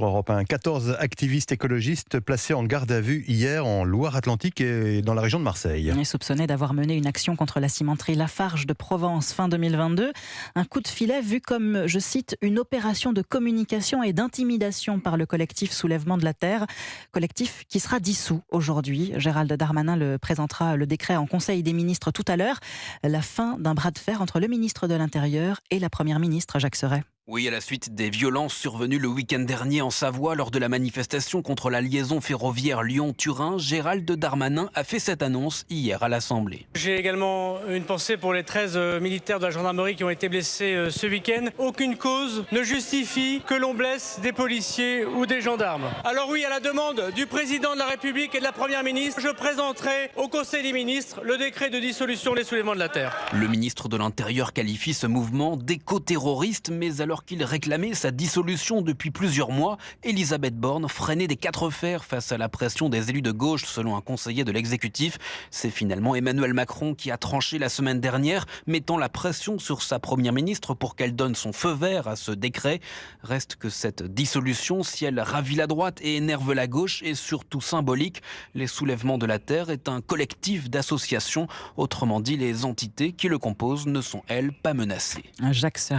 Pour Europe 1, 14 activistes écologistes placés en garde à vue hier en Loire-Atlantique et dans la région de Marseille. Il est soupçonné d'avoir mené une action contre la cimenterie Lafarge de Provence fin 2022. Un coup de filet vu comme, je cite, une opération de communication et d'intimidation par le collectif Soulèvement de la Terre. Collectif qui sera dissous aujourd'hui. Gérald Darmanin présentera le décret en Conseil des ministres tout à l'heure. La fin d'un bras de fer entre le ministre de l'Intérieur et la Première ministre Jacques Serret. Oui, à la suite des violences survenues le week-end dernier en Savoie lors de la manifestation contre la liaison ferroviaire Lyon-Turin, Gérald Darmanin a fait cette annonce hier à l'Assemblée. J'ai également une pensée pour les 13 militaires de la gendarmerie qui ont été blessés ce week-end. Aucune cause ne justifie que l'on blesse des policiers ou des gendarmes. Alors oui, à la demande du président de la République et de la Première ministre, je présenterai au Conseil des ministres le décret de dissolution des Soulèvements de la Terre. Le ministre de l'Intérieur qualifie ce mouvement d'éco-terroriste, mais alors qu'il réclamait sa dissolution depuis plusieurs mois, Elisabeth Borne freinait des 4 fers face à la pression des élus de gauche, selon un conseiller de l'exécutif. C'est finalement Emmanuel Macron qui a tranché la semaine dernière, mettant la pression sur sa première ministre pour qu'elle donne son feu vert à ce décret. Reste que cette dissolution, si elle ravit la droite et énerve la gauche, est surtout symbolique. Les Soulèvements de la Terre est un collectif d'associations. Autrement dit, les entités qui le composent ne sont, elles, pas menacées. Jacques Serret.